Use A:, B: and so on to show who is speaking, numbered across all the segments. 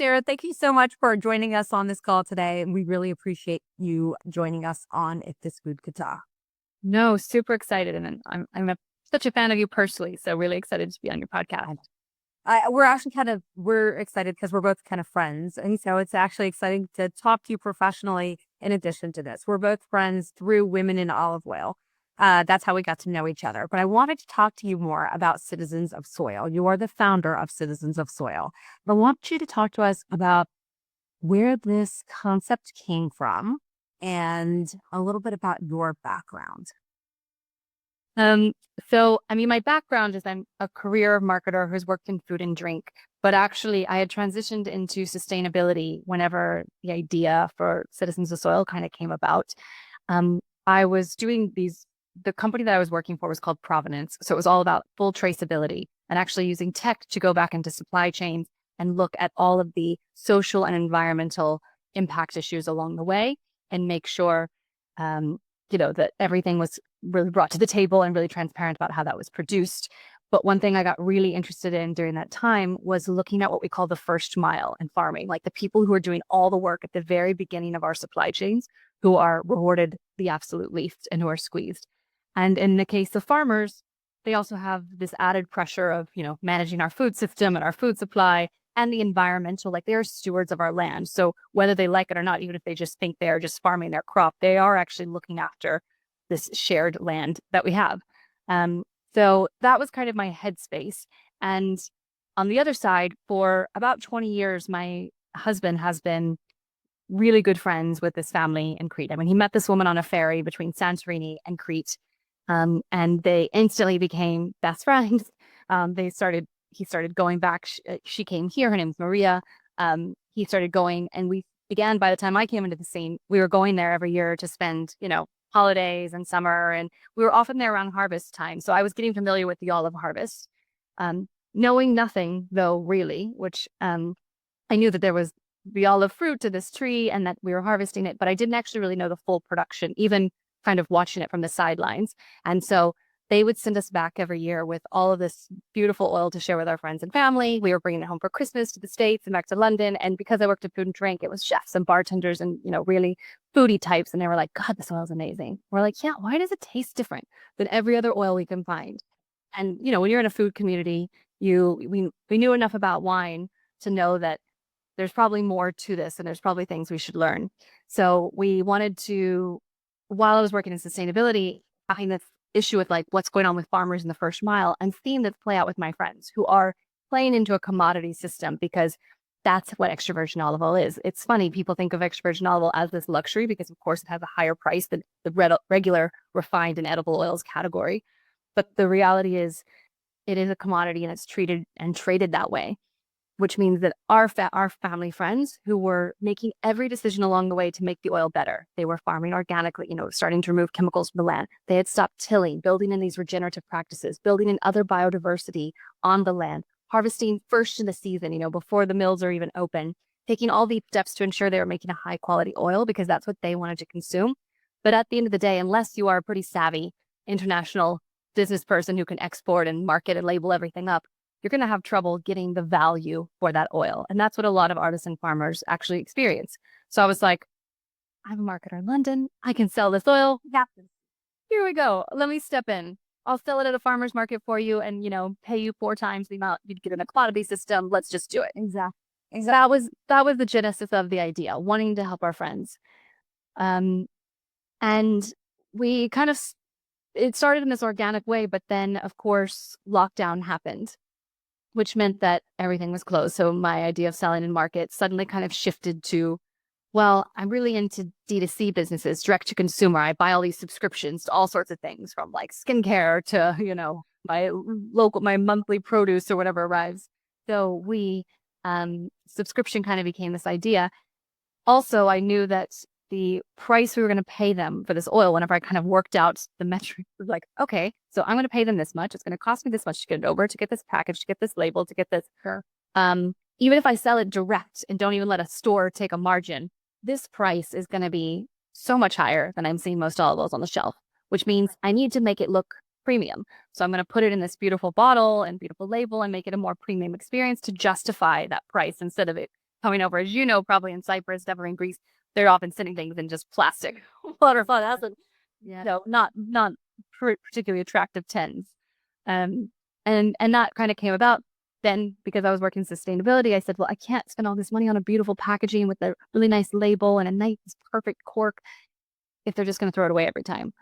A: Sarah, thank you so much for joining us on this call today. And we really appreciate you joining us on If This Food Could Talk.
B: No, super excited. And such a fan of you personally. So really excited to be on your podcast.
A: We're excited because we're both kind of friends. And so it's actually exciting to talk to you professionally in addition to this. We're both friends through Women in Olive Oil. That's how we got to know each other. But I wanted to talk to you more about Citizens of Soil. You are the founder of Citizens of Soil. I want you to talk to us about where this concept came from and a little bit about your background.
B: My background is I'm a career marketer who's worked in food and drink, but actually I had transitioned into sustainability whenever the idea for Citizens of Soil kind of came about. I was doing the company that I was working for was called Provenance. So it was all about full traceability and actually using tech to go back into supply chains and look at all of the social and environmental impact issues along the way and make sure, that everything was really brought to the table and really transparent about how that was produced. But one thing I got really interested in during that time was looking at what we call the first mile in farming, like the people who are doing all the work at the very beginning of our supply chains, who are rewarded the absolute least and who are squeezed. And in the case of farmers, they also have this added pressure of, managing our food system and our food supply and the environmental, like they are stewards of our land. So whether they like it or not, even if they just think they're just farming their crop, they are actually looking after this shared land that we have. So that was kind of my headspace. And on the other side, for about 20 years, my husband has been really good friends with this family in Crete. I mean, he met this woman on a ferry between Santorini and Crete, and they instantly became best friends. He started going back. She came here. Her name's Maria. He started going, and we began, by the time I came into the scene, we were going there every year to spend, holidays and summer. And we were often there around harvest time. So I was getting familiar with the olive harvest, knowing nothing though, really, which I knew that there was the olive fruit to this tree and that we were harvesting it, but I didn't actually really know the full production, even kind of watching it from the sidelines. And so they would send us back every year with all of this beautiful oil to share with our friends and family. We were bringing it home for Christmas to the States and back to London. And because I worked in food and drink, it was chefs and bartenders and, really foodie types. And they were like, God, this oil is amazing. We're like, yeah, why does it taste different than every other oil we can find? And, when you're in a food community, we knew enough about wine to know that there's probably more to this and there's probably things we should learn. So we wanted to, while I was working in sustainability, having this issue with like what's going on with farmers in the first mile and seeing this play out with my friends who are playing into a commodity system, because that's what extra virgin olive oil is. It's funny, people think of extra virgin olive oil as this luxury because of course it has a higher price than the regular refined and edible oils category. But the reality is it is a commodity and it's treated and traded that way, which means that our family friends who were making every decision along the way to make the oil better, they were farming organically, starting to remove chemicals from the land. They had stopped tilling, building in these regenerative practices, building in other biodiversity on the land, harvesting first in the season, before the mills are even open, taking all these steps to ensure they were making a high quality oil because that's what they wanted to consume. But at the end of the day, unless you are a pretty savvy international business person who can export and market and label everything up, you're going to have trouble getting the value for that oil. And that's what a lot of artisan farmers actually experience. So I was like, I'm a marketer in London. I can sell this oil. Here we go. Let me step in. I'll sell it at a farmer's market for you and, pay you 4 times the amount you'd get in a commodity system. Let's just do it.
A: Exactly.
B: That was the genesis of the idea, wanting to help our friends. And we it started in this organic way, but then of course, lockdown happened, which meant that everything was closed. So my idea of selling in market suddenly kind of shifted to, well, I'm really into D2C businesses, direct to consumer. I buy all these subscriptions to all sorts of things from like skincare to, my monthly produce or whatever arrives. So subscription kind of became this idea. Also, I knew that the price we were going to pay them for this oil, whenever I kind of worked out the metric, was like, okay, so I'm going to pay them this much. It's going to cost me this much to get it over, to get this package, to get this label, to get this.
A: Sure.
B: Even if I sell it direct and don't even let a store take a margin, this price is going to be so much higher than I'm seeing most olive oils on the shelf, which means I need to make it look premium. So I'm going to put it in this beautiful bottle and beautiful label and make it a more premium experience to justify that price instead of it coming over, as you know, probably in Cyprus, definitely in Greece, they're often sending things in just plastic waterfall houses. Yeah. No, not particularly attractive tins. Um, and that kind of came about then because I was working sustainability. I said, well, I can't spend all this money on a beautiful packaging with a really nice label and a nice perfect cork if they're just going to throw it away every time.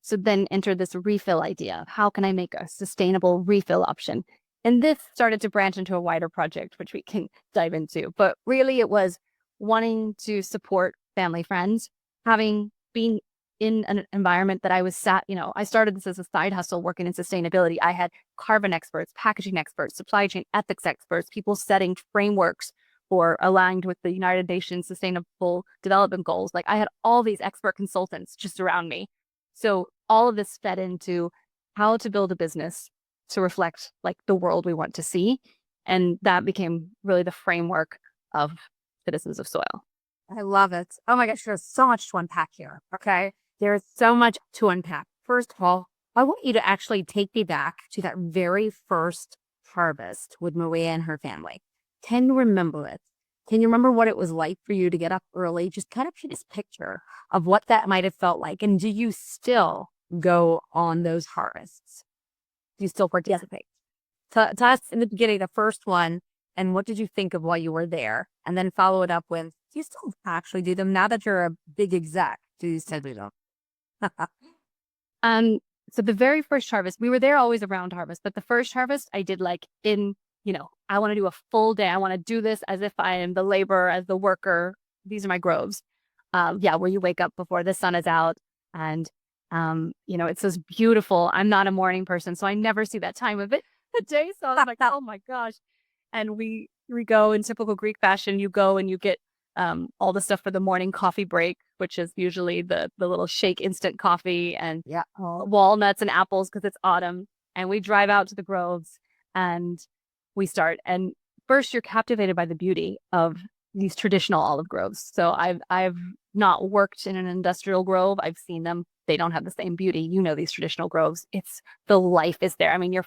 B: So then entered this refill idea. How can I make a sustainable refill option? And this started to branch into a wider project, which we can dive into. But really, it was wanting to support family, friends, having been in an environment that I was I started this as a side hustle working in sustainability. I had carbon experts, packaging experts, supply chain ethics experts, people setting frameworks for aligned with the United Nations Sustainable Development Goals. Like I had all these expert consultants just around me. So all of this fed into how to build a business to reflect like the world we want to see. And that became really the framework of Citizens of Soil.
A: I love it. Oh my gosh, there's so much to unpack here. Okay. There's so much to unpack. First of all, I want you to actually take me back to that very first harvest with Maria and her family. Can you remember it? Can you remember what it was like for you to get up early? Just kind of paint this picture of what that might have felt like. And do you still go on those harvests? Do you still participate? To us in the beginning, the first one, and what did you think of while you were there? And then follow it up with, do you still actually do them now that you're a big exec? Do you still do them?
B: So the very first harvest, we were there always around harvest, but the first harvest I did like I want to do a full day. I want to do this as if I am the laborer, as the worker. These are my groves. Where you wake up before the sun is out and, it's so beautiful. I'm not a morning person, so I never see that time of it, the day. So I was like, oh my gosh. And we go in typical Greek fashion. You go and you get all the stuff for the morning coffee break, which is usually the little shake instant coffee and walnuts and apples because it's autumn. And we drive out to the groves and we start. And first, you're captivated by the beauty of these traditional olive groves. So I've not worked in an industrial grove. I've seen them. They don't have the same beauty. These traditional groves. It's the life is there. I mean,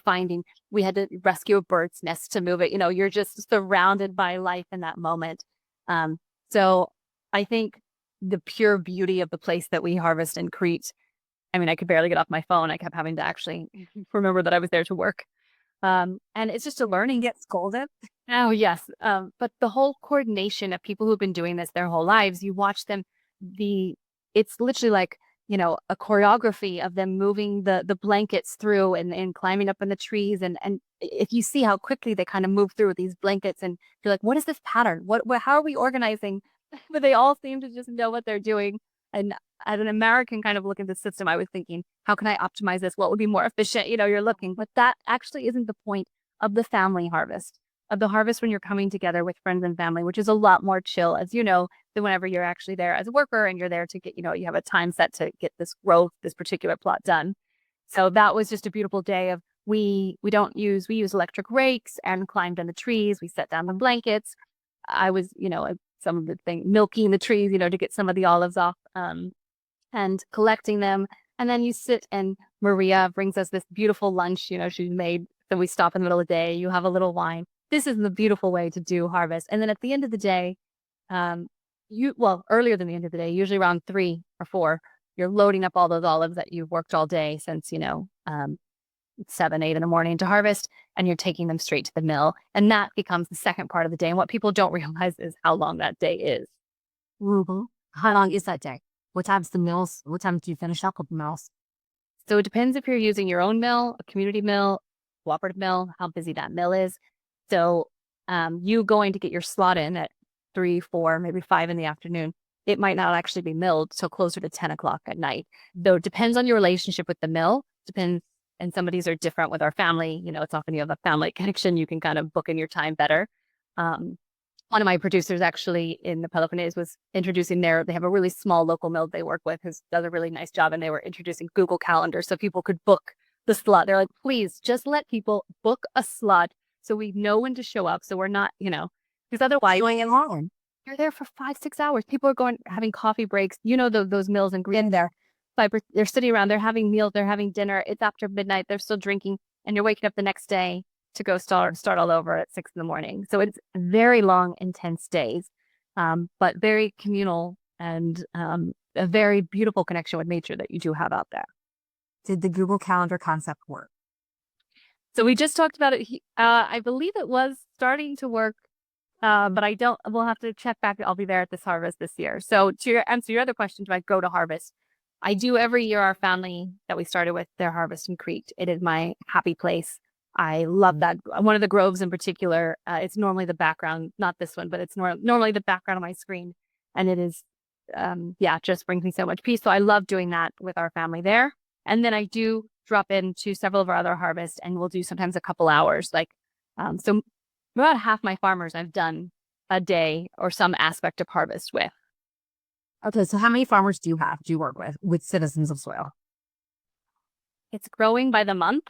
B: we had to rescue a bird's nest to move it. You're just surrounded by life in that moment. So I think the pure beauty of the place that we harvest in Crete, I mean, I could barely get off my phone. I kept having to actually remember that I was there to work. And it's just a learning. Get scolded. Oh, yes. But the whole coordination of people who've been doing this their whole lives, you watch them, it's literally like, a choreography of them moving the blankets through and climbing up in the trees. And if you see how quickly they kind of move through these blankets and you're like, what is this pattern? How are we organizing? But they all seem to just know what they're doing. And as an American kind of look at the system, I was thinking, how can I optimize this? What would be more efficient? You're looking, but that actually isn't the point of the family harvest, of the harvest when you're coming together with friends and family, which is a lot more chill, as you know, than whenever you're actually there as a worker and you're there to get, you have a time set to get this growth, this particular plot done. So that was just a beautiful day of we use electric rakes and climbed in the trees. We set down the blankets. I was, some of the thing, milking the trees, to get some of the olives off, and collecting them. And then you sit and Maria brings us this beautiful lunch, she's made. Then we stop in the middle of the day. You have a little wine. This is the beautiful way to do harvest. And then at the end of the day, earlier than the end of the day, usually around 3 or 4, you're loading up all those olives that you've worked all day since, 7, 8 in the morning to harvest, and you're taking them straight to the mill. And that becomes the second part of the day. And what people don't realize is how long that day is.
A: Mm-hmm. How long is that day? What time's the mills? What time do you finish up with the mills?
B: So it depends if you're using your own mill, a community mill, cooperative mill, how busy that mill is. So you going to get your slot in at 3, 4, maybe 5 in the afternoon, it might not actually be milled till closer to 10 o'clock at night. Though it depends on your relationship with the mill. Depends. And some of these are different with our family. It's often you have a family connection. You can kind of book in your time better. One of my producers actually in the Peloponnese was introducing they have a really small local mill they work with who does a really nice job. And they were introducing Google Calendar so people could book the slot. They're like, please just let people book a slot so we know when to show up. So we're not, because otherwise you're there for 5, 6 hours. People are having coffee breaks. Those mills in Green there. They're sitting around, they're having meals, they're having dinner. It's after midnight, they're still drinking, and you're waking up the next day to go start all over at 6 in the morning. So it's very long, intense days, but very communal and a very beautiful connection with nature that you do have out there.
A: Did the Google Calendar concept work?
B: So we just talked about it. I believe it was starting to work, but I don't. We'll have to check back. I'll be there at this harvest this year. So to answer your other question, do I go to harvest? I do every year. Our family that we started with, their harvest in Crete. It is my happy place. I love that. One of the groves in particular, it's normally the background, not this one, but it's normally the background on my screen. And it is, just brings me so much peace. So I love doing that with our family there. And then I do drop into several of our other harvests, and we'll do sometimes a couple hours. So about half my farmers I've done a day or some aspect of harvest with.
A: Okay, so how many farmers do you work with Citizens of Soil?
B: It's growing by the month.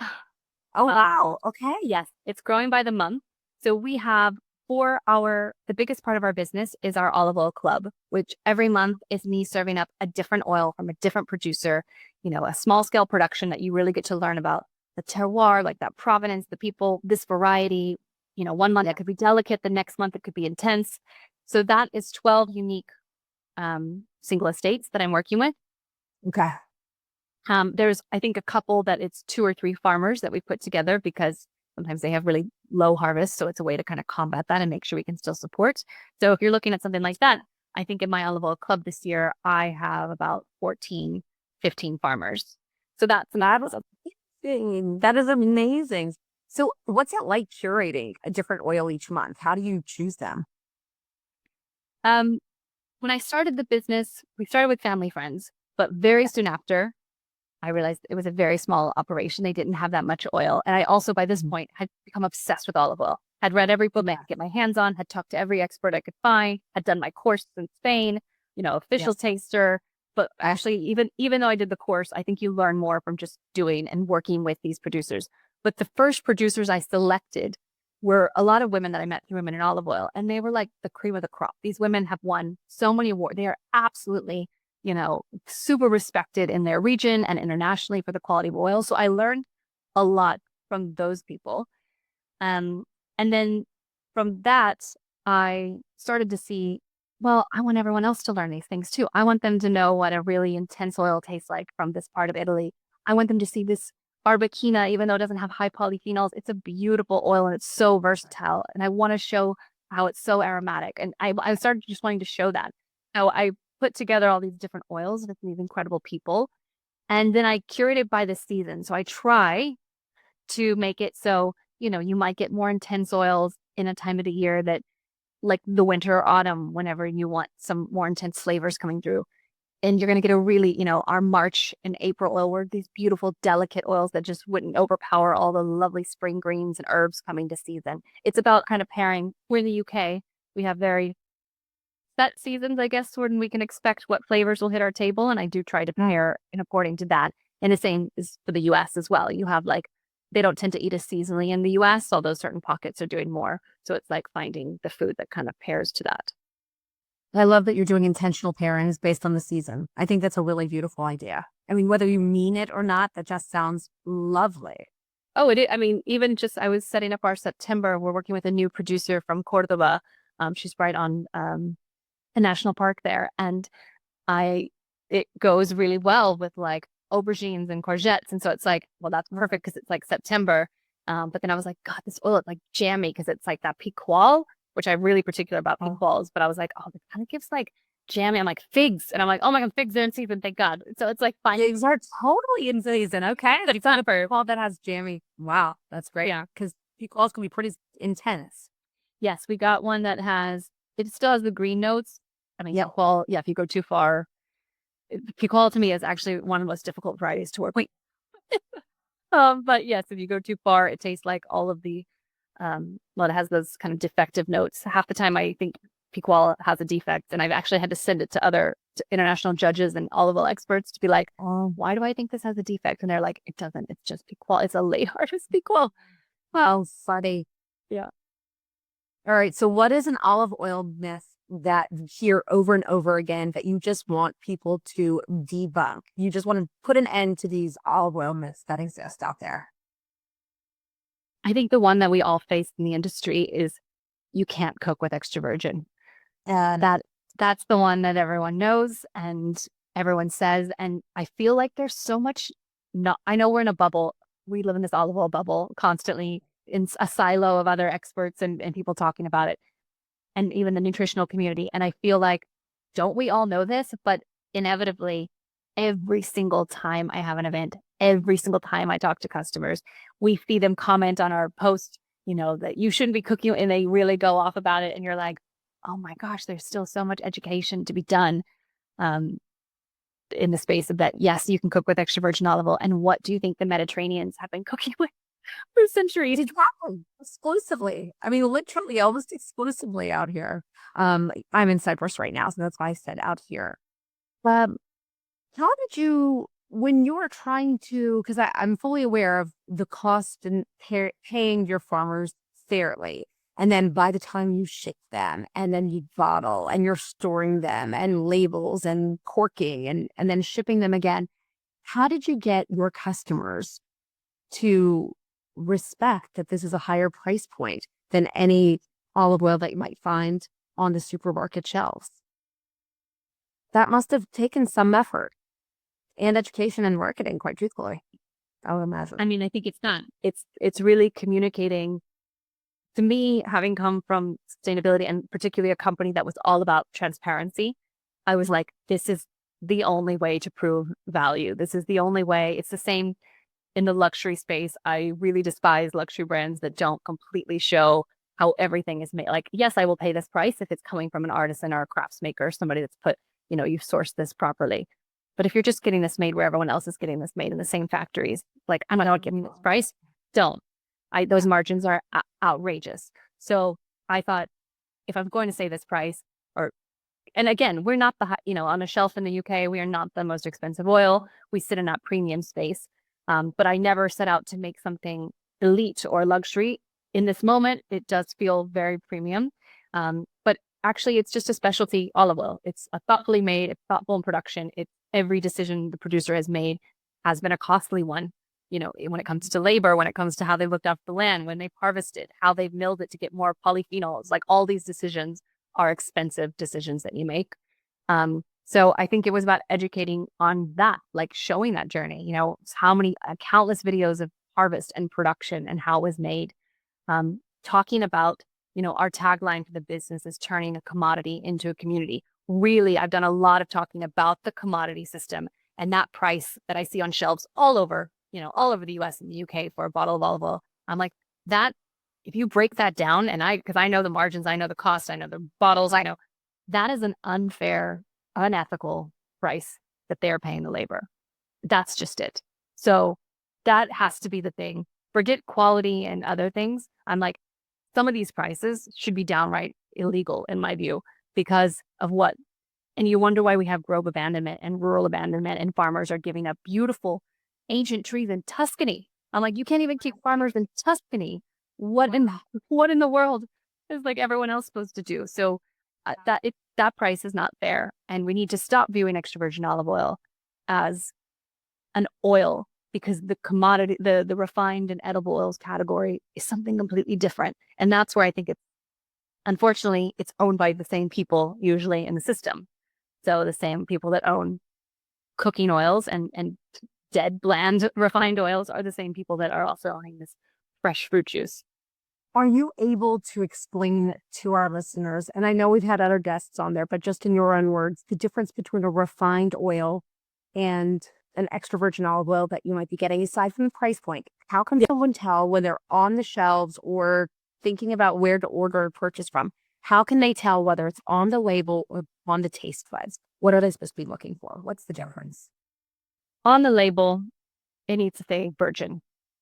A: Oh, wow. Okay.
B: Yes, it's growing by the month. So we have the biggest part of our business is our olive oil club, which every month is me serving up a different oil from a different producer, a small scale production that you really get to learn about the terroir, like that provenance, the people, this variety. 1 month it could be delicate, the next month it could be intense. So that is 12 unique single estates that I'm working with.
A: Okay.
B: There's, I think, a couple that it's 2 or 3 farmers that we put together because sometimes they have really low harvests. So it's a way to kind of combat that and make sure we can still support. So if you're looking at something like that, I think in my olive oil club this year, I have about 14, 15 farmers. So that was
A: amazing. That is amazing. So what's it like curating a different oil each month? How do you choose them?
B: When I started the business, we started with family friends, but very soon after, I realized it was a very small operation. They didn't have that much oil. And I also, by this point, had become obsessed with olive oil. Had read every book I could get my hands on, had talked to every expert I could find, had done my course in Spain, official taster. But actually, even though I did the course, I think you learn more from just doing and working with these producers. But the first producers I selected were a lot of women that I met through Women in Olive Oil. And they were like the cream of the crop. These women have won so many awards. They are absolutely super respected in their region and internationally for the quality of oil. So I learned a lot from those people. And then from that, I started to see, well, I want everyone else to learn these things too. I want them to know what a really intense oil tastes like from this part of Italy. I want them to see this Barbacina, even though it doesn't have high polyphenols, it's a beautiful oil and it's so versatile. And I want to show how it's so aromatic. And I started just wanting to show that. So I put together all these different oils with these incredible people. And then I curate it by the season. So I try to make it so, you might get more intense oils in a time of the year that like the winter or autumn, whenever you want some more intense flavors coming through. And you're going to get a really, our March and April oil were these beautiful, delicate oils that just wouldn't overpower all the lovely spring greens and herbs coming to season. It's about kind of pairing. We're in the UK. We have very set seasons, I guess, when we can expect what flavors will hit our table. And I do try to pair in according to that. And the same is for the US as well. You have they don't tend to eat as seasonally in the US, although certain pockets are doing more. So it's like finding the food that kind of pairs to that.
A: I love that you're doing intentional pairings based on the season. I think that's a really beautiful idea. I mean, whether you mean it or not, that just sounds lovely.
B: Oh, it is. I mean, even just I was setting up our September. We're working with a new producer from Cordoba. She's right on a national park there, and it goes really well with like aubergines and courgettes, and so it's like, well, that's perfect because it's like September. But then I was like, God, this oil is like jammy because it's like that piqual, which I'm really particular about piquals. But I was like, oh, it kind of gives like jammy. I'm like figs, and I'm like, oh my God, figs are in season, thank God. So it's like fine.
A: Figs are totally in season. Okay, that's not a piqual that has jammy. Wow, that's great.
B: Yeah,
A: because piquals can be pretty intense.
B: Yes, we got one that it still has the green notes. I mean, piqual, if you go too far, piqual to me is actually one of the most difficult varieties to work with. But yes, if you go too far, it tastes like all of the, it has those kind of defective notes. Half the time I think piqual has a defect, and I've actually had to send it to other international judges and olive oil experts to be like, oh, why do I think this has a defect? And they're like, it doesn't, it's just piqual. It's a late harvest piqual.
A: Wow, funny.
B: Yeah.
A: All right. So what is an olive oil myth that you hear over and over again that you just want people to debunk? You just want to put an end to these olive oil myths that exist out there.
B: I think the one that we all face in the industry is you can't cook with extra virgin. That's the one that everyone knows and everyone says. And I feel like there's so much not, I know we're in a bubble. We live in this olive oil bubble constantly in a silo of other experts and people talking about it, and even the nutritional community. And I feel like, don't we all know this? But inevitably, every single time I have an event, every single time I talk to customers, we see them comment on our post, that you shouldn't be cooking, and they really go off about it. And you're like, oh my gosh, there's still so much education to be done um, in the space of that. Yes, you can cook with extra virgin olive oil. And what do you think the Mediterraneans have been cooking with for centuries?
A: Exactly. Exclusively. I mean, literally almost exclusively out here. I'm in Cyprus right now, so that's why I said out here. Um, how did you, when you were trying to, because I'm fully aware of the cost and paying your farmers fairly. And then by the time you ship them and then you bottle and you're storing them and labels and corking and then shipping them again, how did you get your customers to respect that this is a higher price point than any olive oil that you might find on the supermarket shelves? That must have taken some effort and education and marketing, quite truthfully, I would imagine.
B: I mean, I think it's done. It's really communicating. To me, having come from sustainability and particularly a company that was all about transparency, I was like, this is the only way to prove value. This is the only way. It's the same in the luxury space. I really despise luxury brands that don't completely show how everything is made. Like, yes, I will pay this price if it's coming from an artisan or a craftsmaker, somebody that's put, you've sourced this properly. But if you're just getting this made where everyone else is getting this made in the same factories, like, I'm not giving this price, don't. Those margins are outrageous. So I thought, if I'm going to say this price, and again, we're not on a shelf in the UK, we are not the most expensive oil. We sit in that premium space. But I never set out to make something elite or luxury. In this moment, it does feel very premium. But actually, it's just a specialty olive oil. It's a thoughtfully made, it's thoughtful in production. Every decision the producer has made has been a costly one. When it comes to labor, when it comes to how they looked after the land, when they've harvested, how they've milled it to get more polyphenols, like all these decisions are expensive decisions that you make. So I think it was about educating on that, like showing that journey, how many countless videos of harvest and production and how it was made. Talking about, our tagline for the business is turning a commodity into a community. Really, I've done a lot of talking about the commodity system and that price that I see on shelves all over the US and the UK for a bottle of olive oil. I'm like, that, if you break that down, because I know the margins, I know the cost, I know the bottles, I know that is an unfair, unethical price that they're paying the labor. That's just it. So that has to be the thing. Forget quality and other things. I'm like, some of these prices should be downright illegal in my view because of what. And you wonder why we have grove abandonment and rural abandonment and farmers are giving up beautiful ancient trees in Tuscany. I'm like, you can't even keep farmers in Tuscany. What in the world is like everyone else supposed to do? So that price is not fair, and we need to stop viewing extra virgin olive oil as an oil, because the commodity, the refined and edible oils category is something completely different. And that's where I think unfortunately, it's owned by the same people usually in the system. So the same people that own cooking oils and dead, bland, refined oils are the same people that are also owning this fresh fruit juice.
A: Are you able to explain to our listeners, and I know we've had other guests on there, but just in your own words, the difference between a refined oil and an extra virgin olive oil that you might be getting, aside from the price point? How can someone tell when they're on the shelves or thinking about where to order or purchase from? How can they tell whether it's on the label or on the taste buds? What are they supposed to be looking for? What's the difference?
B: On the label, it needs to say virgin.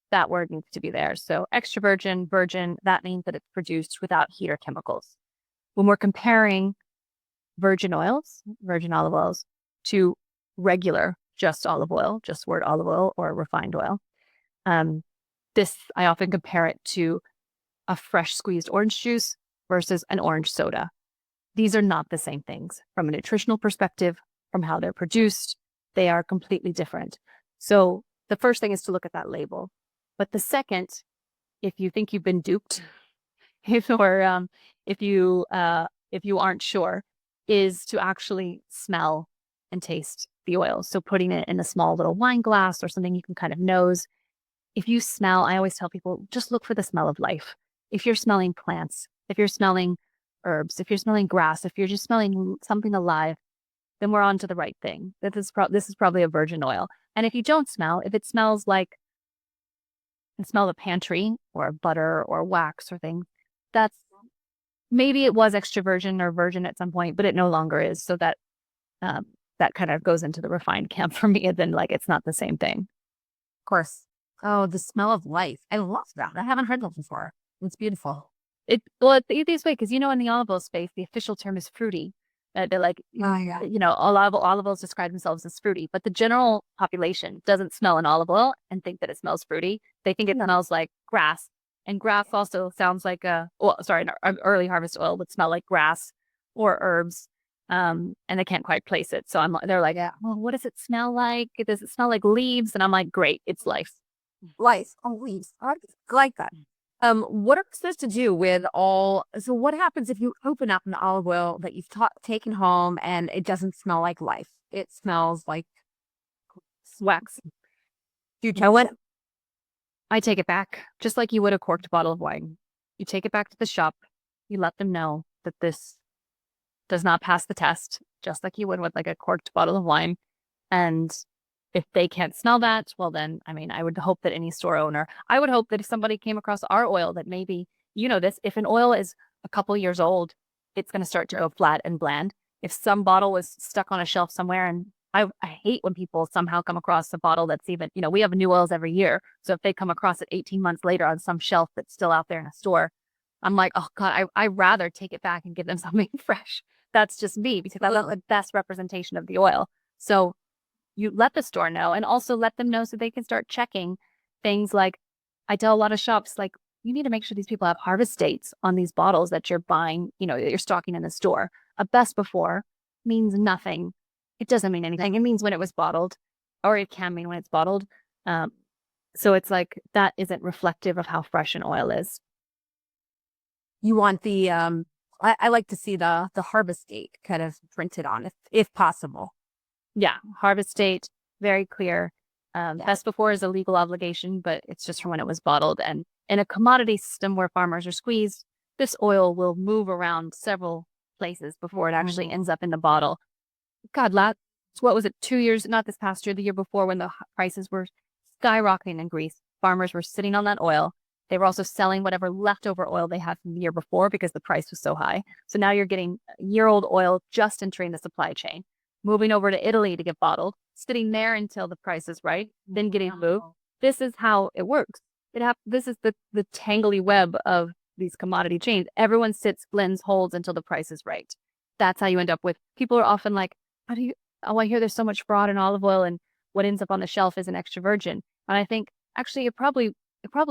B: That word needs to be there. So extra virgin, that means that it's produced without heat or chemicals. When we're comparing virgin oils, virgin olive oils, to regular just olive oil, just word olive oil or refined oil, I often compare it to a fresh squeezed orange juice versus an orange soda. These are not the same things from a nutritional perspective, from how they're produced. They are completely different. So the first thing is to look at that label. But the second if you think you've been duped, or if you aren't sure, is to actually smell and taste the oil. So putting it in a small little wine glass or something you can kind of nose. If you smell, I always tell people, just look for the smell of life. If you're smelling plants, if you're smelling herbs, if you're smelling grass, if you're just smelling something alive, then we're on to the right thing. This is probably a virgin oil. And if you don't smell, if it smells like and smell the pantry or butter or wax or things, that's maybe it was extra virgin or virgin at some point, but it no longer is. So um, that kind of goes into the refined camp for me. And then like it's not the same thing.
A: Of course. Oh, the smell of life. I love that. I haven't heard that before. It's beautiful.
B: It's the easiest way because in the olive oil space, the official term is fruity. They're like,
A: Oh, yeah.
B: olive oils describe themselves as fruity, but the general population doesn't smell an olive oil and think that it smells fruity. They think it smells like grass. And grass also sounds like an early harvest oil would smell like grass or herbs. And they can't quite place it. So they're like, yeah, well, what does it smell like? Does it smell like leaves? And I'm like, great, it's life.
A: Life. Oh, leaves. I like that. What are we supposed to do with so what happens if you open up an olive oil that you've taken home and it doesn't smell like life? It smells like
B: Wax.
A: do you tow it?
B: I take it back, just like you would a corked bottle of wine. You take it back to the shop. You let them know that this does not pass the test, just like you would with like a corked bottle of wine. And if they can't smell that, well, then, I mean, I would hope that any store owner, I would hope that if somebody came across our oil that maybe, this, if an oil is a couple years old, it's going to start to go flat and bland. If some bottle was stuck on a shelf somewhere, and I hate when people somehow come across a bottle that's even, we have new oils every year. So if they come across it 18 months later on some shelf that's still out there in a store, I'm like, oh God, I'd rather take it back and give them something fresh. That's just me because that's the best representation of the oil. So you let the store know and also let them know so they can start checking things like I tell a lot of shops, like, you need to make sure these people have harvest dates on these bottles that you're buying, that you're stocking in the store. A best before means nothing. It doesn't mean anything. It means when it was bottled, or it can mean when it's bottled. So it's like that isn't reflective of how fresh an oil is.
A: You want I like to see the harvest date kind of printed on if possible.
B: Yeah, harvest date, very clear. Best before is a legal obligation, but it's just from when it was bottled. And in a commodity system where farmers are squeezed, this oil will move around several places before it actually ends up in the bottle. God, what was it, 2 years, not this past year, the year before when the prices were skyrocketing in Greece. Farmers were sitting on that oil. They were also selling whatever leftover oil they had from the year before because the price was so high. So now you're getting year-old oil just entering the supply chain, moving over to Italy to get bottled, sitting there until the price is right, then getting moved. This is how it works. This is the tangly web of these commodity chains. Everyone sits, blends, holds until the price is right. That's how you end up with, people are often like, I hear there's so much fraud in olive oil and what ends up on the shelf is an extra virgin. And I think actually it probably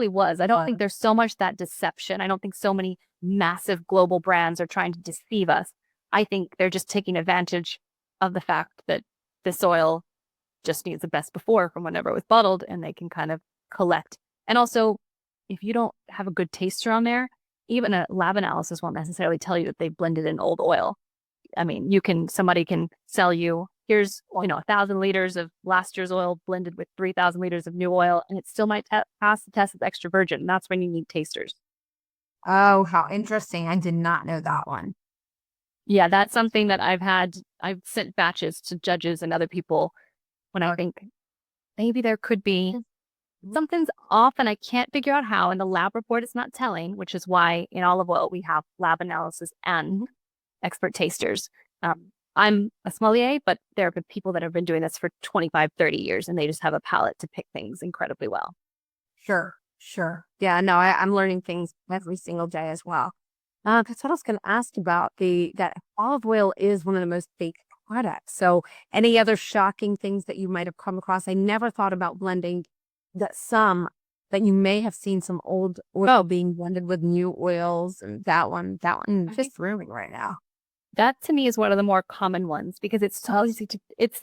B: was. I don't think there's so much that deception. I don't think so many massive global brands are trying to deceive us. I think they're just taking advantage of the fact that this oil just needs the best before from whenever it was bottled, and they can kind of collect. And also, if you don't have a good taster on there, even a lab analysis won't necessarily tell you that they blended in old oil. I mean, somebody can sell you, here's, 1,000 liters of last year's oil blended with 3,000 liters of new oil, and it still might pass the test as extra virgin. And that's when you need tasters.
A: Oh, how interesting. I did not know that one.
B: Yeah, that's something that I've sent batches to judges and other people when I think maybe there could be something's off and I can't figure out how. And the lab report is not telling, which is why in olive oil we have lab analysis and expert tasters. I'm a sommelier, but there have been people that have been doing this for 25, 30 years, and they just have a palate to pick things incredibly well.
A: Sure. Yeah, no, I'm learning things every single day as well. That's what I was going to ask about, that olive oil is one of the most baked products. So any other shocking things that you might have come across? I never thought about blending that you may have seen some old oil being blended with new oils, and that one just threw me right now.
B: That to me is one of the more common ones because it's so easy to, it's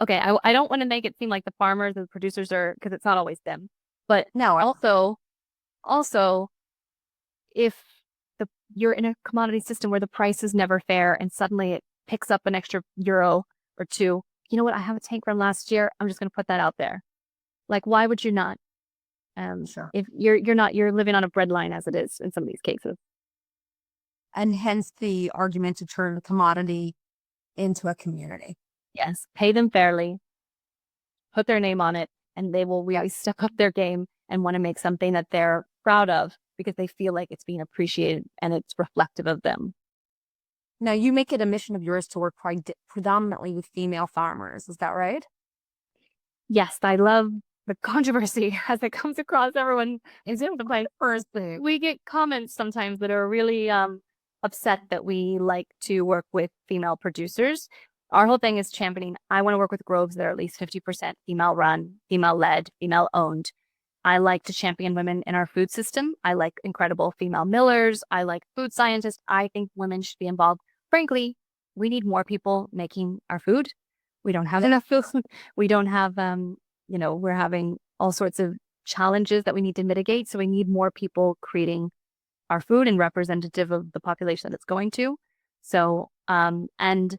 B: okay. I don't want to make it seem like the farmers and the producers are, because it's not always them, but
A: No,
B: also Also, if you're in a commodity system where the price is never fair and suddenly it picks up an extra euro or two, you know what? I have a tank from last year. I'm just going to put that out there. Like, why would you not?
A: Sure.
B: If you're not, you're living on a breadline as it is in some of these cases.
A: And hence the argument to turn a commodity into a community.
B: Yes, pay them fairly, put their name on it, and they will really step up their game and want to make something that they're proud of because they feel like it's being appreciated and it's reflective of them.
A: Now, you make it a mission of yours to work predominantly with female farmers. Is that right?
B: Yes, I love the controversy as it comes across everyone. Is it the
A: First thing.
B: we get comments sometimes that are really upset that we like to work with female producers. Our whole thing is championing. I want to work with groves that are at least 50% female run, female led, female owned. I like to champion women in our food system. I like incredible female millers. I like food scientists. I think women should be involved. Frankly, we need more people making our food. We don't have enough food. We don't have, we're having all sorts of challenges that we need to mitigate. So we need more people creating our food and representative of the population that it's going to. So, and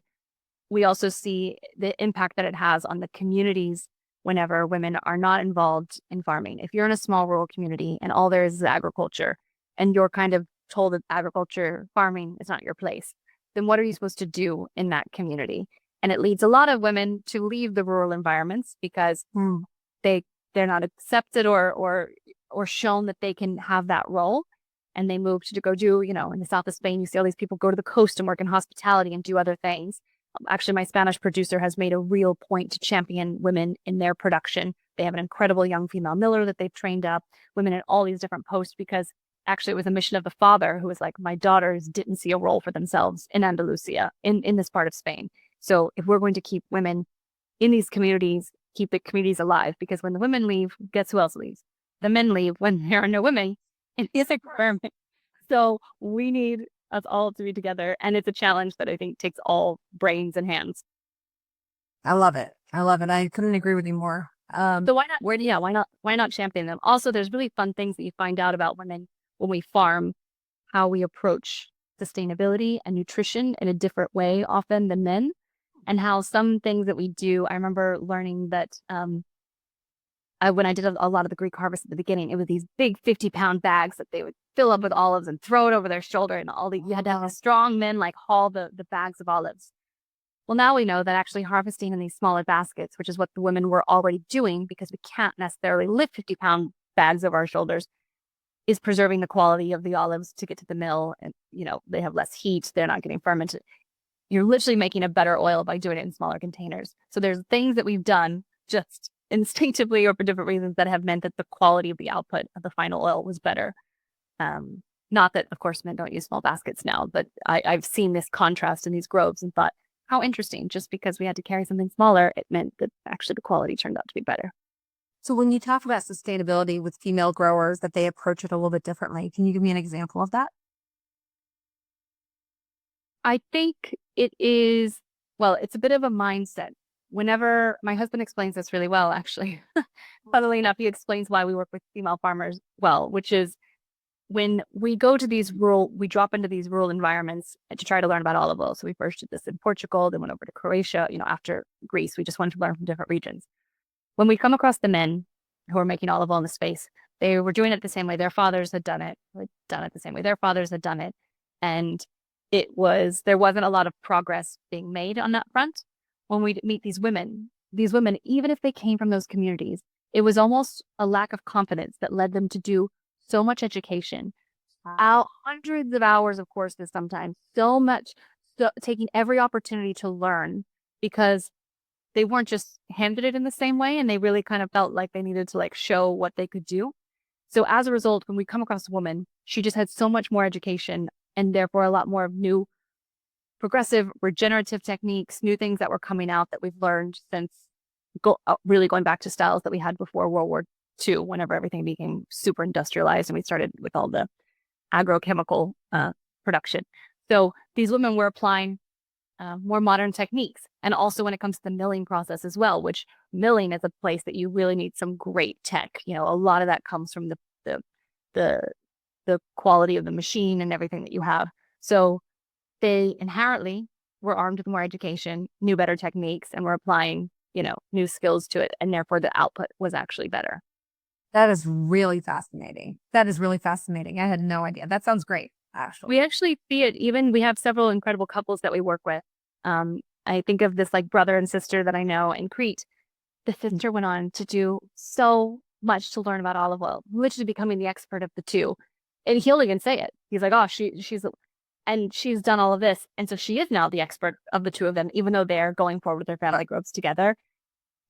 B: we also see the impact that it has on the communities whenever women are not involved in farming. If you're in a small rural community and all there is agriculture and you're kind of told that agriculture, farming is not your place, then what are you supposed to do in that community? And it leads a lot of women to leave the rural environments because they they're not accepted or shown that they can have that role. And they move to go do, in the south of Spain, you see all these people go to the coast and work in hospitality and do other things. Actually, my Spanish producer has made a real point to champion women in their production. They have an incredible young female miller that they've trained up, women in all these different posts, because actually it was a mission of the father who was like, my daughters didn't see a role for themselves in Andalusia, in this part of Spain. So if we're going to keep women in these communities, keep the communities alive, because when the women leave, guess who else leaves? The men leave when there are no women in this environment. So we need us all to be together. And it's a challenge that I think takes all brains and hands.
A: I love it. I love it. I couldn't agree with you more.
B: So why not champion them? Also, there's really fun things that you find out about women when we farm, how we approach sustainability and nutrition in a different way often than men, and how some things that we do. I remember learning that when I did a lot of the Greek harvest at the beginning, it was these big 50-pound bags that they would fill up with olives and throw it over their shoulder, and you had to have strong men like haul the bags of olives. Well, now we know that actually harvesting in these smaller baskets, which is what the women were already doing because we can't necessarily lift 50-pound bags over our shoulders, is preserving the quality of the olives to get to the mill. And, they have less heat. They're not getting fermented. You're literally making a better oil by doing it in smaller containers. So there's things that we've done just instinctively or for different reasons that have meant that the quality of the output of the final oil was better. Not that, of course, men don't use small baskets now, but I've seen this contrast in these groves and thought, how interesting. Just because we had to carry something smaller, it meant that actually the quality turned out to be better.
A: So when you talk about sustainability with female growers, that they approach it a little bit differently, can you give me an example of that?
B: I think it is, well, it's a bit of a mindset. Whenever my husband explains this really well, actually, funnily enough, he explains why we work with female farmers well, which is when we go to we drop into these rural environments to try to learn about olive oil. So we first did this in Portugal, then went over to Croatia, after Greece. We just wanted to learn from different regions. When we come across the men who are making olive oil in the space, they were doing it the same way their fathers had done it, the same way their fathers had done it. And there wasn't a lot of progress being made on that front. When we meet these women, even if they came from those communities, it was almost a lack of confidence that led them to do so much education, out hundreds of hours of courses, sometimes taking every opportunity to learn, because they weren't just handed it in the same way, and they really kind of felt like they needed to show what they could do. So as a result, when we come across a woman, she just had so much more education and therefore a lot more of new progressive regenerative techniques, new things that were coming out that we've learned since really going back to styles that we had before World War II, whenever everything became super industrialized and we started with all the agrochemical production. So these women were applying more modern techniques. And also when it comes to the milling process as well, which milling is a place that you really need some great tech. A lot of that comes from the the quality of the machine and everything that you have. So they inherently were armed with more education, knew better techniques, and were applying, new skills to it. And therefore the output was actually better.
A: That is really fascinating. That is really fascinating. I had no idea. That sounds great,
B: We
A: actually.
B: actually see it, even we have several incredible couples that we work with. I think of this like brother and sister that I know in Crete. The sister went on to do so much to learn about olive oil, literally becoming the expert of the two. And he'll even say it. He's like, oh, and she's done all of this. And so she is now the expert of the two of them, even though they're going forward with their family groups together.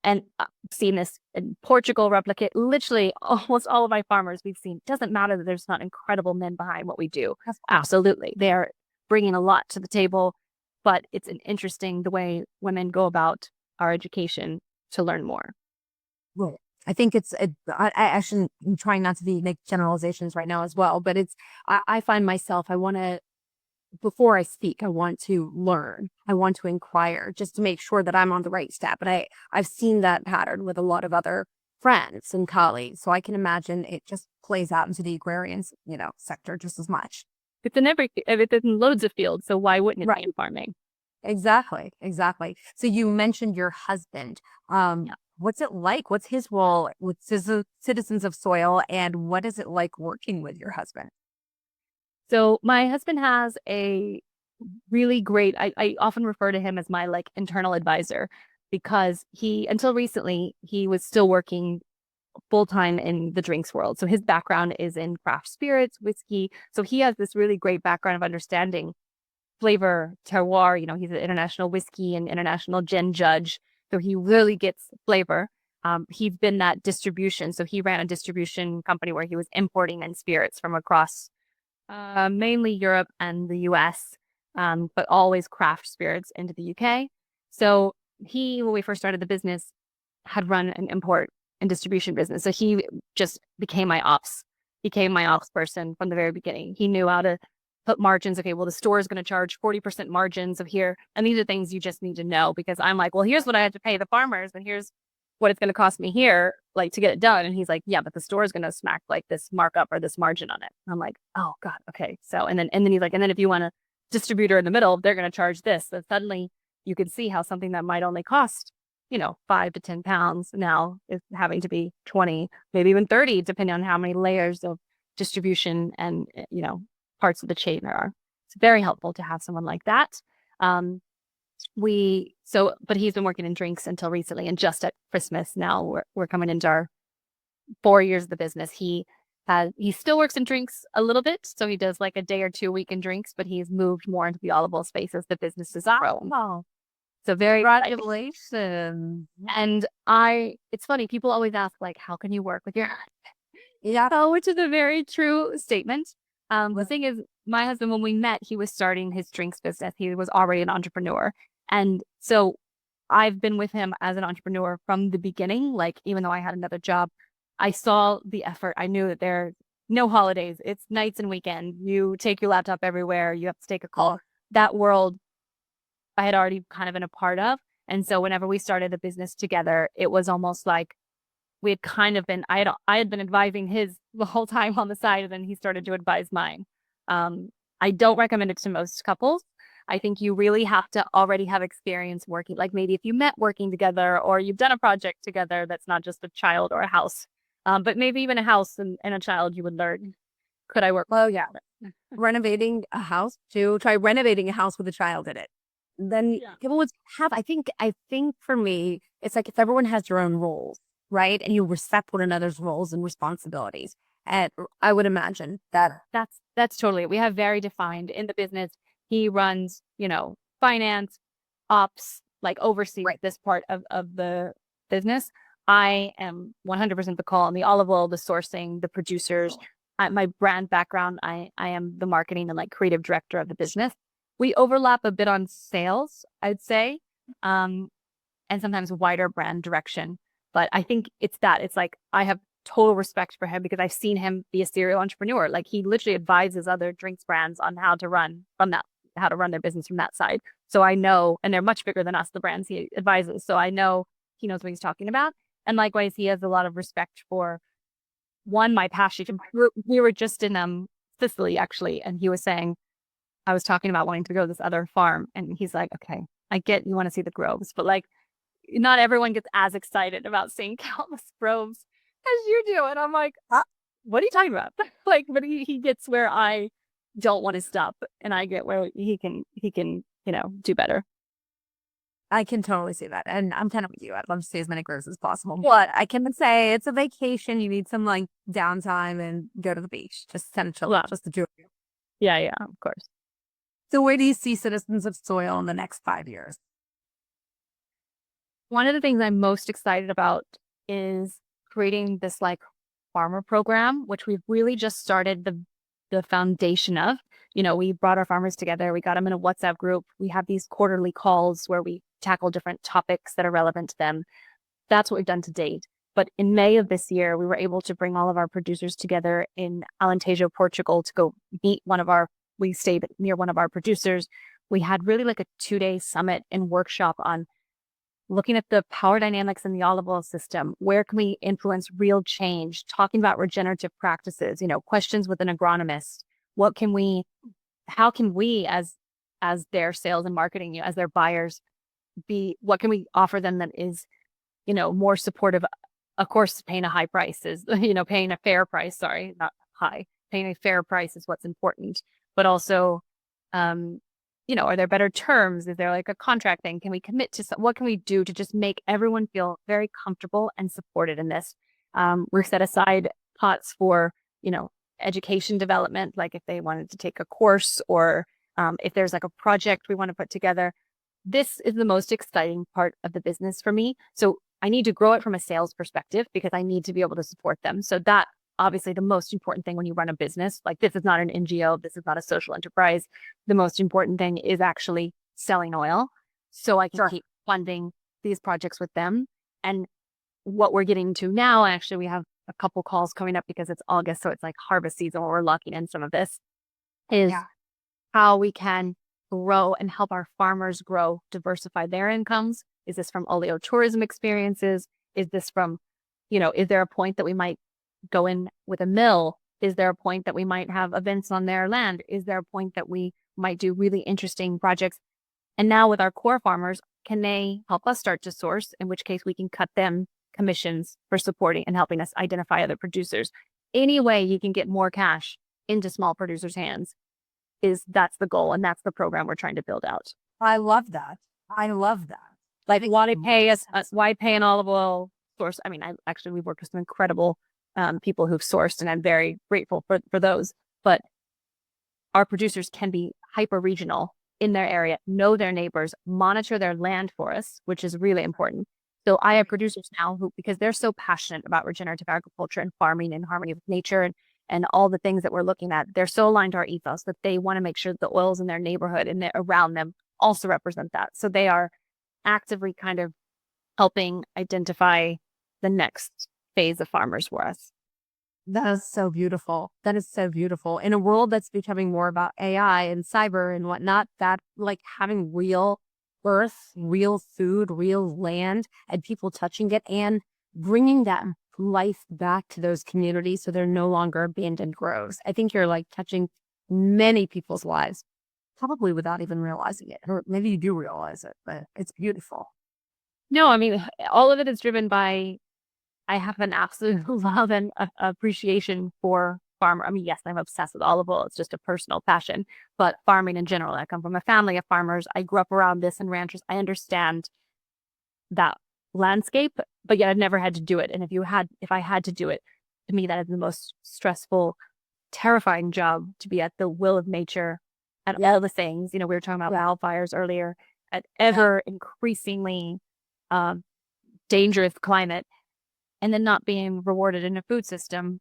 B: And I've seen this in Portugal replicate literally almost all of my farmers we've seen. It doesn't matter that there's not incredible men behind what we do. Absolutely. They're bringing a lot to the table, but it's an interesting the way women go about our education to learn more.
A: Well, I think I shouldn't, I'm trying not to make generalizations right now as well, but I find myself, before I speak, I want to learn. I want to inquire just to make sure that I'm on the right step. And I've seen that pattern with a lot of other friends and colleagues. So I can imagine it just plays out into the agrarian, sector just as much.
B: It's in it's in loads of fields. So why wouldn't it be
A: Right.
B: in farming?
A: Exactly. Exactly. So you mentioned your husband.
B: Yeah.
A: What's it like? What's his role with Citizens of Soil, and what is it like working with your husband?
B: So my husband has a really great, I often refer to him as my like internal advisor because until recently, he was still working full time in the drinks world. So his background is in craft spirits, whiskey. So he has this really great background of understanding flavor, terroir. He's an international whiskey and international gin judge. So he really gets flavor. He's been that distribution. So he ran a distribution company where he was importing in spirits from across mainly Europe and the US, but always craft spirits into the UK. So when we first started the business, had run an import and distribution business. So he just became my ops person from the very beginning. He knew how to put margins. Okay, well, the store is going to charge 40% margins of here. And these are things you just need to know because I'm like, well, here's what I had to pay the farmers and here's what it's going to cost me here, like to get it done. And he's like, yeah, but the store is going to smack like this markup or this margin on it. And I'm like, oh God, okay. So, and then he's like, and then if you want a distributor in the middle, they're going to charge this. So suddenly you can see how something that might only cost, 5 to 10 pounds now is having to be 20, maybe even 30, depending on how many layers of distribution and, parts of the chain there are. It's very helpful to have someone like that. But he's been working in drinks until recently, and just at Christmas now we're coming into our 4 years of the business. He still works in drinks a little bit, so he does like a day or two a week in drinks, but he's moved more into the olive oil space as the business has grown.
A: Wow.
B: So very exciting.
A: Congratulations.
B: And it's funny, people always ask like, how can you work with your
A: Yeah.
B: which is a very true statement. The thing is, my husband, when we met, he was starting his drinks business. He was already an entrepreneur. And so I've been with him as an entrepreneur from the beginning. Like, even though I had another job, I saw the effort. I knew that there are no holidays. It's nights and weekends. You take your laptop everywhere. You have to take a call. That world I had already kind of been a part of. And so whenever we started the business together, it was almost like we had kind of been, I had been advising his the whole time on the side, and then he started to advise mine. I don't recommend it to most couples. I think you really have to already have experience working, like maybe if you met working together or you've done a project together that's not just a child or a house, but maybe even a house and a child, you would learn, could I work?
A: Well, yeah. Renovating a house to try renovating a house with a child in it. Then people would have, I think for me, it's like if everyone has their own roles, right? And you respect one another's roles and responsibilities. And I would imagine that.
B: That's totally it. We have very defined in the business. He runs, finance, ops, like oversees this part of the business. I am 100% the call on the olive oil, the sourcing, the producers. My brand background, I am the marketing and like creative director of the business. We overlap a bit on sales, I'd say, and sometimes wider brand direction. But I think it's like I have total respect for him because I've seen him be a serial entrepreneur. Like he literally advises other drinks brands on how to run their business from that side. So I know, and they're much bigger than us, the brands he advises. So I know he knows what he's talking about. And likewise, he has a lot of respect for won my passion. We were just in Sicily actually, and he was saying, I was talking about wanting to go to this other farm, and he's like, okay, I get you want to see the groves, but like not everyone gets as excited about seeing countless groves as you do. And I'm like, what are you talking about? Like, but he gets where I don't want to stop, and I get where he can, do better.
A: I can totally see that. And I'm kind of with you. I'd love to see as many grows as possible. But I can say it's a vacation. You need some like downtime and go to the beach. Just kind of chill out, just the two of you.
B: Yeah, of course.
A: So where do you see Citizens of Soil in the next 5 years?
B: One of the things I'm most excited about is creating this like farmer program, which we've really just started the foundation of. We brought our farmers together. We got them in a WhatsApp group. We have these quarterly calls where we tackle different topics that are relevant to them. That's what we've done to date. But in May of this year, we were able to bring all of our producers together in Alentejo, Portugal to go meet we stayed near one of our producers. We had really like a 2-day summit and workshop on looking at the power dynamics in the olive oil system. Where can we influence real change? Talking about regenerative practices, questions with an agronomist. How can we as their sales and marketing, as their buyers what can we offer them that is, more supportive? Of course, paying a high price is, paying a fair price, sorry, not high, paying a fair price is what's important, but also, are there better terms? Is there like a contract thing? Can we commit to what can we do to just make everyone feel very comfortable and supported in this? We're set aside pots for, education development, like if they wanted to take a course or if there's like a project we want to put together. This is the most exciting part of the business for me. So I need to grow it from a sales perspective because I need to be able to support them. So that obviously the most important thing when you run a business, like this is not an NGO, this is not a social enterprise. The most important thing is actually selling oil. So I can keep funding these projects with them. And what we're getting to now, actually, we have a couple calls coming up because it's August. So it's like harvest season where we're locking in some of this is how we can grow and help our farmers grow, diversify their incomes. Is this from oleotourism experiences? Is this from, is there a point that we might go in with a mill? Is there a point that we might have events on their land? Is there a point that we might do really interesting projects? And now with our core farmers, can they help us start to source, in which case we can cut them commissions for supporting and helping us identify other producers. Any way you can get more cash into small producers' hands that's the goal. And that's the program we're trying to build out.
A: I love that. I love that.
B: Like why pay an olive oil source? I mean, we've worked with some incredible people who've sourced, and I'm very grateful for those. But our producers can be hyper regional in their area, know their neighbors, monitor their land for us, which is really important. So I have producers now who, because they're so passionate about regenerative agriculture and farming in harmony with nature and all the things that we're looking at, they're so aligned to our ethos that they want to make sure that the oils in their neighborhood and around them also represent that. So they are actively kind of helping identify the next phase of farmers for us.
A: That is so beautiful. That is so beautiful. In a world that's becoming more about AI and cyber and whatnot, that like having real earth, real food, real land, and people touching it and bringing that life back to those communities so they're no longer abandoned groves. I think you're like touching many people's lives, probably without even realizing it. Or maybe you do realize it, but it's beautiful.
B: No, I mean, all of it is driven by, I have an absolute love and appreciation for farmer. I mean, yes, I'm obsessed with olive oil. It's just a personal passion, but farming in general. I come from a family of farmers. I grew up around this and ranchers. I understand that landscape, but yet I've never had to do it. And if I had to do it, to me, that is the most stressful, terrifying job, to be at the will of nature and all the things, we were talking about wildfires earlier, at ever increasingly dangerous climate, and then not being rewarded in a food system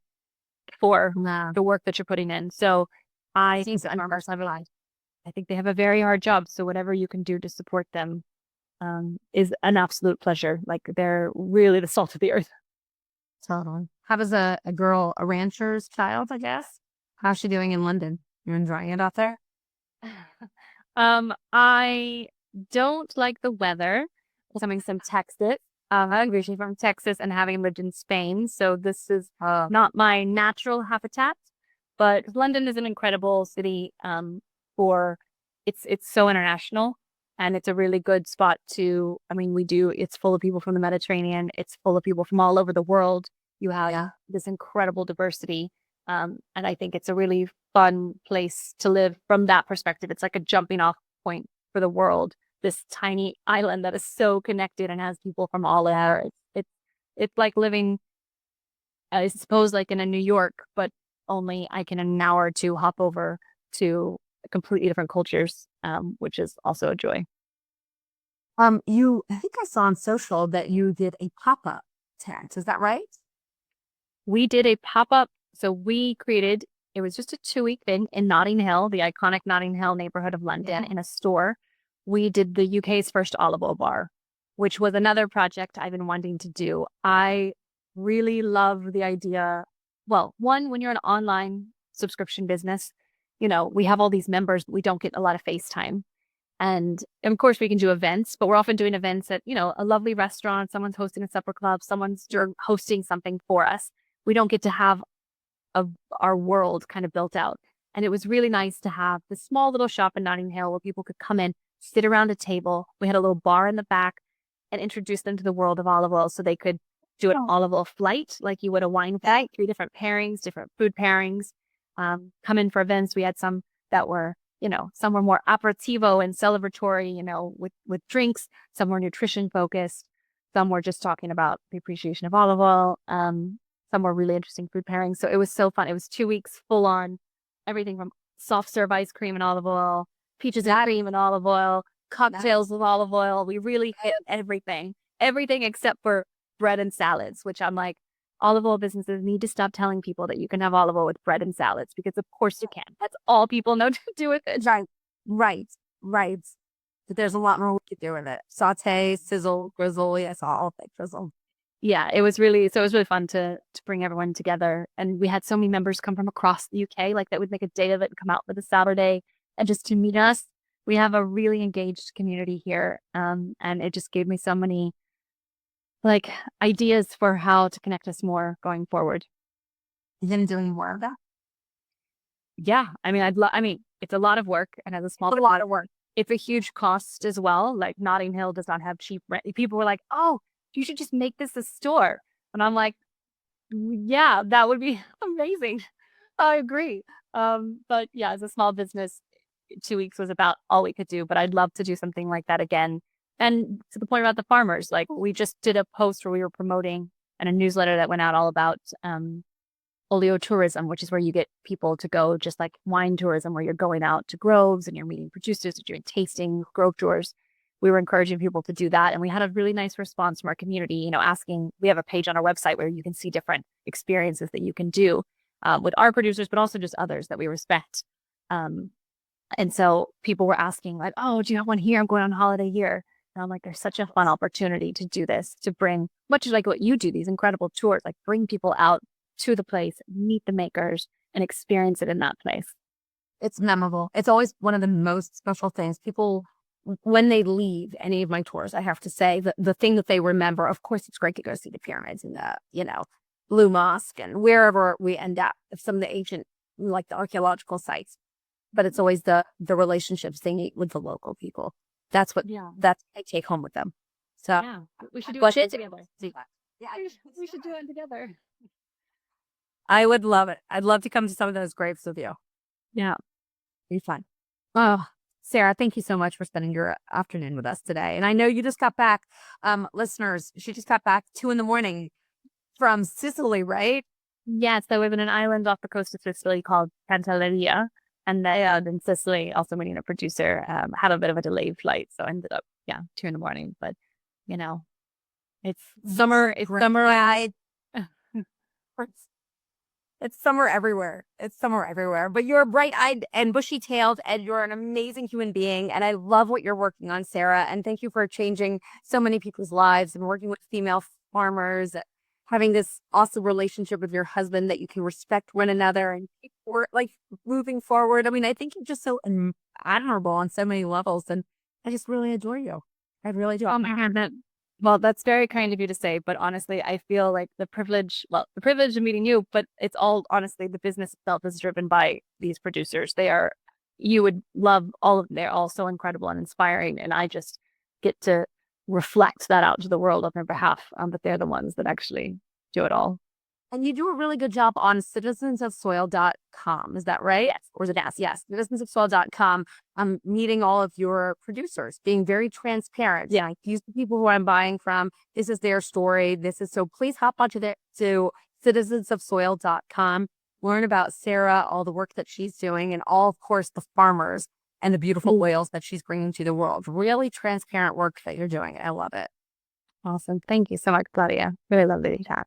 B: for the work that you're putting in. So I think they have a very hard job. So whatever you can do to support them is an absolute pleasure. Like they're really the salt of the earth.
A: Totally. How does a girl, a rancher's child, I guess? How's she doing in London? You're enjoying it out there?
B: I don't like the weather. Coming some Texas. I'm originally from Texas and having lived in Spain. So this is not my natural habitat, but London is an incredible city for it's so international and it's a really good spot to, I mean, it's full of people from the Mediterranean. It's full of people from all over the world. You have this incredible diversity. And I think it's a really fun place to live from that perspective. It's like a jumping off point for the world, this tiny island that is so connected and has people from all over. It's like living, I suppose, like in a New York, but only I can in an hour or two hop over to completely different cultures, which is also a joy.
A: I think I saw on social that you did a pop-up tent. Is that right?
B: We did a pop-up. So we created, it was just a 2-week thing in Notting Hill, the iconic Notting Hill neighborhood of London, in a store. We did the UK's first olive oil bar, which was another project I've been wanting to do. I really love the idea. Well, one, when you're an online subscription business, we have all these members, but we don't get a lot of face time. And of course, we can do events, but we're often doing events at, a lovely restaurant, someone's hosting a supper club, someone's hosting something for us. We don't get to have our world kind of built out. And it was really nice to have this small little shop in Notting Hill where people could come in, sit around a table. We had a little bar in the back and introduce them to the world of olive oil so they could do an olive oil flight like you would a wine flight, 3 different pairings, different food pairings. Come in for events. We had some that were, some were more aperitivo and celebratory, with drinks. Some were nutrition focused. Some were just talking about the appreciation of olive oil. Some were really interesting food pairings. So it was so fun. It was 2 weeks full on everything from soft serve ice cream and olive oil, peaches and cream and olive oil, cocktails with olive oil. We really hit everything except for bread and salads, which I'm like, olive oil businesses need to stop telling people that you can have olive oil with bread and salads because of course you can. That's all people know to do with it.
A: Right. But there's a lot more we could do with it. Saute, sizzle, grizzle. Yes, all things drizzle.
B: Yeah, it was really fun to bring everyone together. And we had so many members come from across the UK, like that would make a day of it and come out for the Saturday and just to meet us. We have a really engaged community here. And it just gave me so many like ideas for how to connect us more going forward.
A: Then doing more of that.
B: Yeah. I mean, it's a lot of work and as a lot of work. It's a huge cost as well. Like Notting Hill does not have cheap rent. People were like, oh, you should just make this a store. And I'm like, yeah, that would be amazing. I agree. But yeah, as a small business, 2 weeks was about all we could do, but I'd love to do something like that again. And to the point about the farmers, like we just did a post where we were promoting and a newsletter that went out all about oleotourism, which is where you get people to go just like wine tourism, where you're going out to groves and you're meeting producers and doing tasting grove tours. We were encouraging people to do that. And we had a really nice response from our community, asking, we have a page on our website where you can see different experiences that you can do with our producers, but also just others that we respect. And so people were asking like, oh, do you have one here? I'm going on holiday here. And I'm like, there's such a fun opportunity to do this, to bring, much like what you do, these incredible tours, like bring people out to the place, meet the makers and experience it in that place.
A: It's memorable. It's always one of the most special things. People, when they leave any of my tours, I have to say the thing that they remember, of course, it's great to go see the pyramids and the, Blue Mosque and wherever we end up, some of the ancient, like the archaeological sites. But it's always the relationships they meet with the local people. That's what I take home with them. So
B: yeah, we should do it together. Yeah, we should do it together.
A: I would love it. I'd love to come to some of those graves with you.
B: Yeah,
A: be fun. Oh, Sarah, thank you so much for spending your afternoon with us today. And I know you just got back, listeners. She just got back 2 a.m. from Sicily, right?
B: Yes, I live in an island off the coast of Sicily called Pantelleria. And then in Sicily, also meeting a producer, had a bit of a delayed flight. So I ended up, 2 a.m. But, it's summer. It's summer.
A: It's summer everywhere. It's summer everywhere. But you're bright-eyed and bushy-tailed, and you're an amazing human being. And I love what you're working on, Sarah. And thank you for changing so many people's lives and working with female farmers, having this awesome relationship with your husband that you can respect one another and keep moving forward. I mean, I think you're just so admirable on so many levels, and I just really adore you. I really do.
B: Oh my God, Well, that's very kind of you to say, but honestly, I feel like the privilege of meeting you, but it's all honestly, the business itself is driven by these producers. You would love all of them. They're all so incredible and inspiring. And I just get to reflect that out to the world on their behalf. But they're the ones that actually do it all.
A: And you do a really good job on citizensofsoil.com. Is that right? Yes. Or is it S? Yes. Citizensofsoil.com. Meeting all of your producers, being very transparent. Yeah. Like, these are the people who I'm buying from. This is their story. So please hop onto to citizensofsoil.com. Learn about Sarah, all the work that she's doing, and all, of course, the farmers and the beautiful oils that she's bringing to the world. Really transparent work that you're doing. I love it.
B: Awesome. Thank you so much, Claudia. Really lovely to chat.